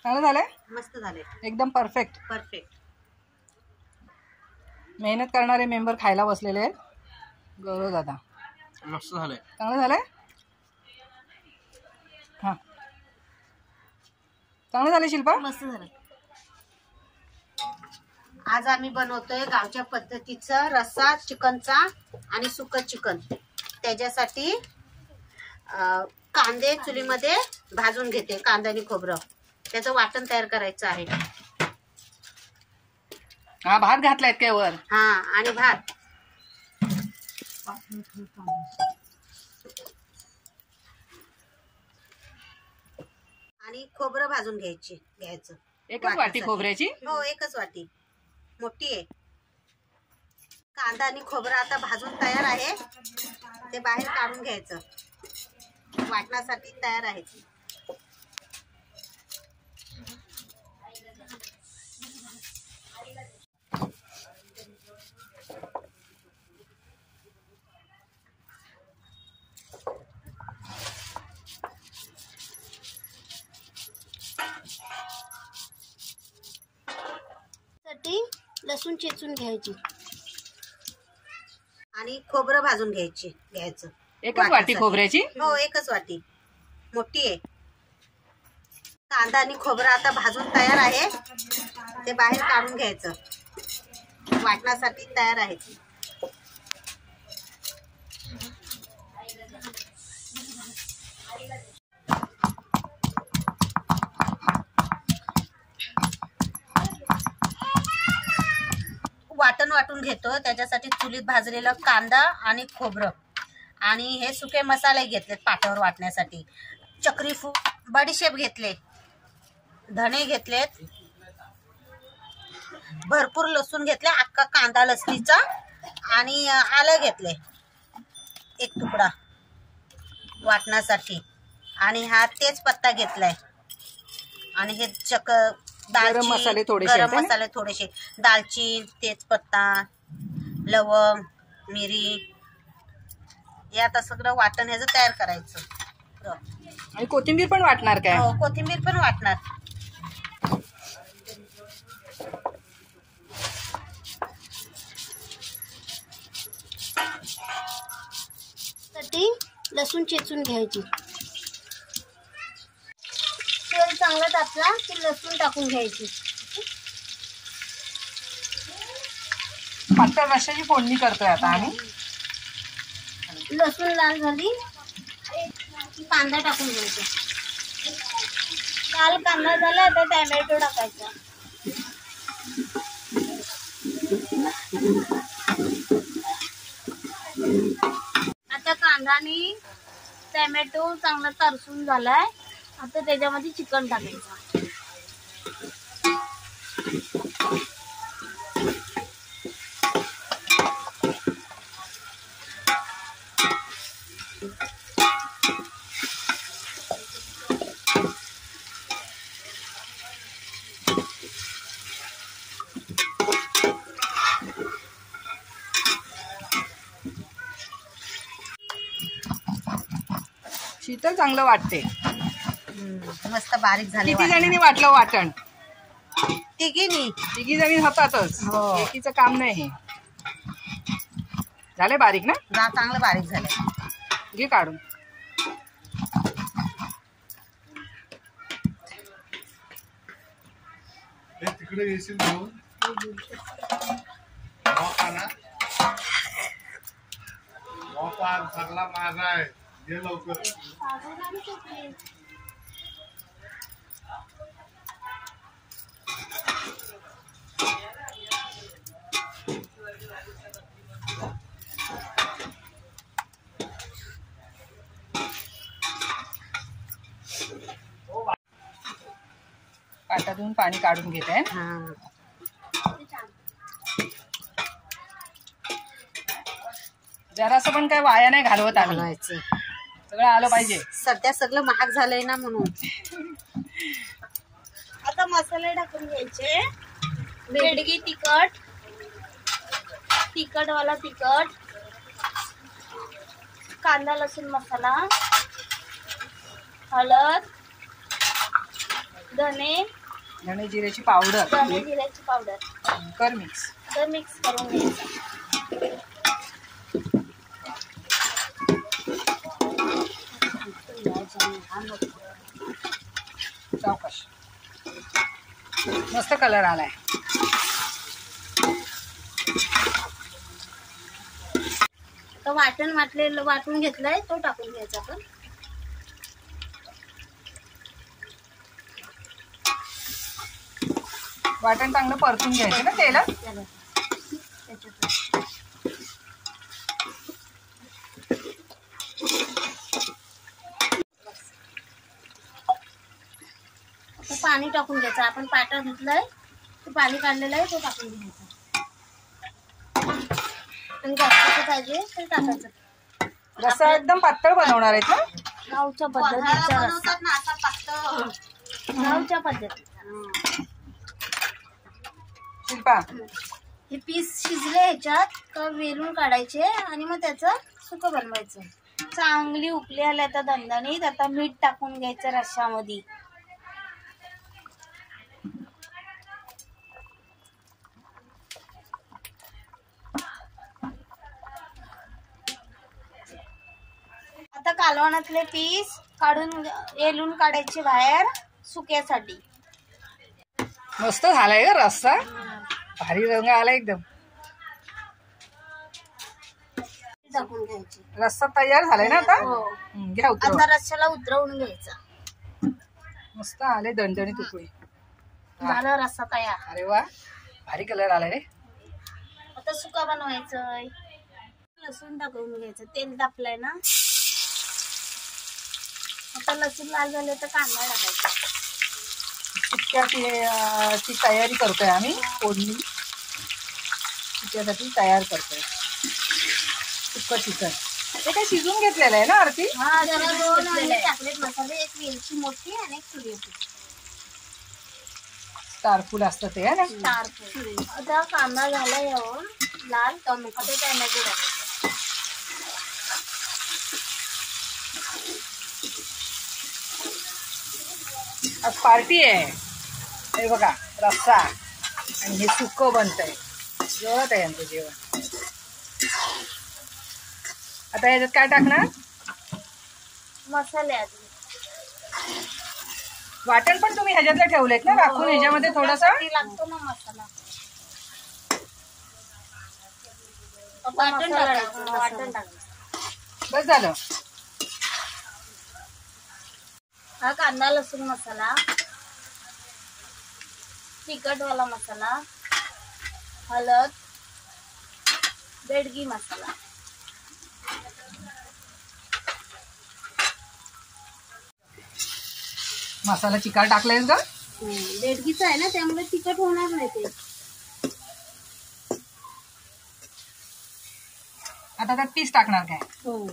चांगलं झालंय, मस्त झाले, एकदम परफेक्ट. परफेक्ट. मेहनत करणारे मेंबर खायला बसलेले आहेत. गौरव दादा मस्त झालंय, चांगलं झालंय. हां चांगलं झालं शिल्पा, मस्त झालं. आज आम्ही बनवतोय गावच्या पद्धतीचं रस्सा चिकनचा आणि सुकं चिकन. त्याच्यासाठी कांदे चुलीमध्ये भाजून घेते, कांदा आणि खोबरं. त्याचं वाटण तयार करायचं आहे. हा भात घातलायत काय वर? हा आणि भात. आणि खोबरं भाजून घ्यायचं. एकच वाटी खोबऱ्याची? हो, एकच वाटी, मोठी आहे. कांदा आणि खोबरं आता भाजून तयार आहे, ते बाहेर काढून घ्यायचं. वाटण्यासाठी तयार आहे. लसूण चेचून घ्यायची आणि खोबरं भाजून घ्यायचं. एकच वाटी खोबऱ्याची? हो, एकच वाटी, मोठी आहे. कांदा आणि खोबरं आता भाजून तयार आहे, ते बाहेर काढून घ्यायचं. वाटण्यासाठी तयार आहे. वाटण वाटून घेतो, त्याच्यासाठी चुलीत भाजलेलं कांदा आणि खोबरं आणि हे सुके मसाले घेतलेत पाट्यावर वाटण्यासाठी. चक्री बडीशेप घेतले, धणे घेतलेत, भरपूर लसूण घेतले, अख्खा कांदा लसणीचा, आणि आलं घेतले एक तुकडा वाटण्यासाठी, आणि हा तेजपत्ता घेतलाय, आणि हे गरम मसाले थोडेसे, दालचीन, तेजपत्ता, लवंग, मिरी, हे आता सगळं वाटण ह्याचं तयार करायचं. आणि कोथिंबीर पण वाटणार काय? हो, कोथिंबीर पण वाटणार. लसूण चेचून घ्यायची. तेल चांगलं तापला की लसूण टाकून घ्यायची. पातळ रश्श्याची फोडणी करतोय आता आम्ही. लसूण लाल झाली की कांदा टाकून घ्यायचा. लाल कांदा झाला आता टॅमॅटो टाकायचा. आता कांदा आणि टॅमॅटो चांगला तरसून झालाय, आता त्याच्यामध्ये चिकन टाकायचं. शीतल चांगलं वाटते, मस्त बारीक झाले. किती जणींनी वाटलं वाटण? तिघी जणी होतातच, एकीचं काम नाही. हे झाले बारीक ना? चांगलं बारीक झालं. घे काढून. तिकडे येशील घेऊन सगळा माझा आहे, घे लवकर. पाटातून पाणी काढून घेत आहे. जरासं पण काय वाया नाही घालवत आम्ही, सगळं आलं पाहिजे. सध्या सगळं महाग झालंय ना म्हणून. आता मसाले टाकून घ्यायचे. बेडगी तिखट, तिखटवाला तिखट, कांदा लसूण मसाला, हळद, धने धणे जिऱ्याची पावडर धने जिऱ्याची पावडर कर मिक्स. तर मिक्स करून घ्यायचं. सावकाश. मस्त कलर आलाय. तर वाटून घेतलंय तो टाकून घ्यायचा आपण. वाटण चांगलं परतून घ्यायचं ना तेलात. आता पाणी टाकून घ्यायचं. आपण पाटा धुतलंय ते पाणी काढलेलं आहे तो टाकून घ्यायचं. आणि जास्त पाहिजे तर टाकायचं. रस्सा एकदम पातळ बनवणार आहेत ना. गावच्या पद्धतीचा रस्सा. बनवतात ना असा पातळ. गावच्या पद्धतीचा. शिल्पा हे पीस शिजले ह्याच्यात तर वेलून काढायचे आणि मग त्याचं सुकं बनवायचं. चांगली उकली आल्या आता दणदणीत. आता मीठ टाकून घ्यायचं रश्श्यामध्ये. आता कालवणातले पीस काढून वेलून काढायचे बाहेर सुक्यासाठी. मस्त झालाय ग रस्सा. भारी रंग आला एकदम. टाकून घ्यायचे. रस्सा तयार झालाय ना आता. हो. घ्या उतरव. आता रश्श्याला उतरवून घ्यायचा. मस्त आले दणदणी तुकडे. झाला रस्सा तयार. अरे वा भारी कलर आलाय रे. आता सुका बनवायचं. लसूण टाकून घ्यायचं. तेल तापलंय ना. आता लसूण लाल झाले तर कांदा टाकायचा. ची तयारी करतोय आम्ही. फोडणी चिक्क्यासाठी तयार करतोय. सुक्कं चिकन ते काय शिजून घेतलेलं आहे ना आरती. हा जरा 2 अंडे टाकलेत मसाले. एक वेलची मोठी आणि एक सूर्यफूल. स्टारफुल असतं ते आहे ना. स्टारफूल. आता कांदा झाला यावर लाल. टोमॅटो टाकायचं. आज पार्टी आहे. हे बघा रस्सा आणि हे सुक्कं बनतंय. जेवत आहे यांचं जेवण. आता याच्यात काय टाकणार. मसाले आधी. वाटण पण तुम्ही ह्याच्यातले ठेवलेत ना राखून. ह्याच्यामध्ये थोडस लागतो ना मसाला. वाटण टाकायचं. बस झालं. हा कांदा लसूण मसाला. तिखटवाला मसाला. हळद. बेडगी मसाला. मसाला चिकार टाकलायस का. बेडगीचा आहे ना त्यामुळे तिखट होणार नाही ते. आता त्यात पीस टाकणार काय. हो.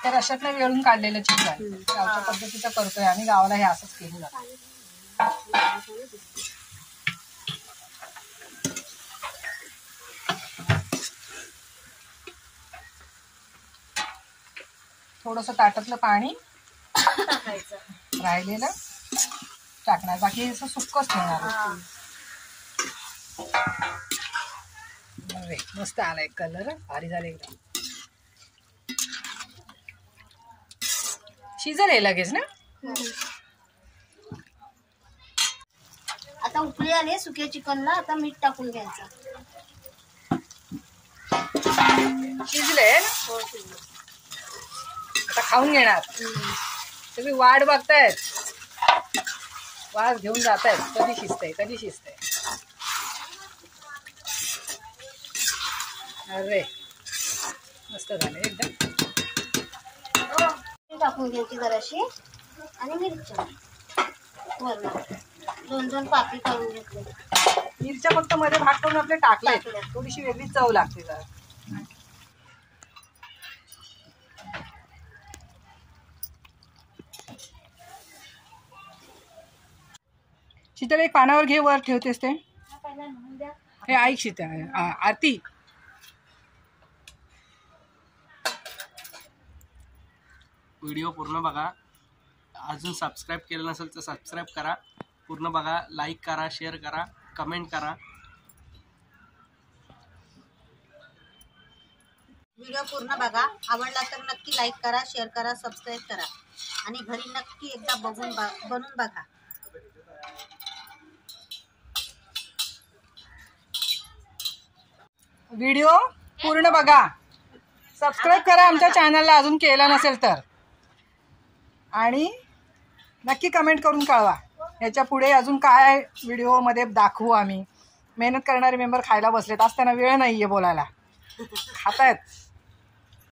त्या रश्यातनं वेळून काढलेलं चिकन गावच्या पद्धतीचं करतोय आम्ही. गावाला हे असंच केलं जातं. थोडस ताटातलं पाणी टाकायचं. राहिलेलं टाकणार. बाकी असं सुक्कच ठेवणार. अरे मस्त आलाय कलर. भारी झाले एकदम. शिजल हे लगेच ना. आता उकळी आली सुक्या चिकनला. आता मीठ टाकून घ्यायचं. शिजले. आता खाऊन घेणार. तुम्ही वाट बघतायत. वास घेऊन जातायत. कधी शिजतंय कधी शिजतंय. अरे मस्त झाले एकदम. टाकून घ्यायची जराशी आणि मिरच्या वरून 2 पापडी काढून घेतले. मिरच्या फक्त मध्ये भाग करून आपले टाकले. थोडीशी वेगळी चव लागते जरा. शीतल एक पानावर घे. वर ठेवतेस ते. हे ऐक शीतल. आरती व्हिडिओ पूर्ण बघा. अजून सबस्क्राईब केलं नसेल तर सबस्क्राईब करा, पूर्ण बघा, लाईक करा, शेअर करा, कमेंट करा. व्हिडिओ पूर्ण बघा. आवडला तर नक्की लाईक करा, शेअर करा, सबस्क्राईब करा आणि घरी नक्की एकदा बनवून बघा. व्हिडिओ पूर्ण बघा, सबस्क्राईब करा आमच्या चॅनलला अजून केलं नसेल तर, आणि नक्की कमेंट करून कळवा ह्याच्या पुढे अजून काय व्हिडिओमध्ये दाखवू आम्ही. मेहनत करणारे मेंबर खायला बसलेत, आज त्यांना वेळ नाही आहे बोलायला, खातायत.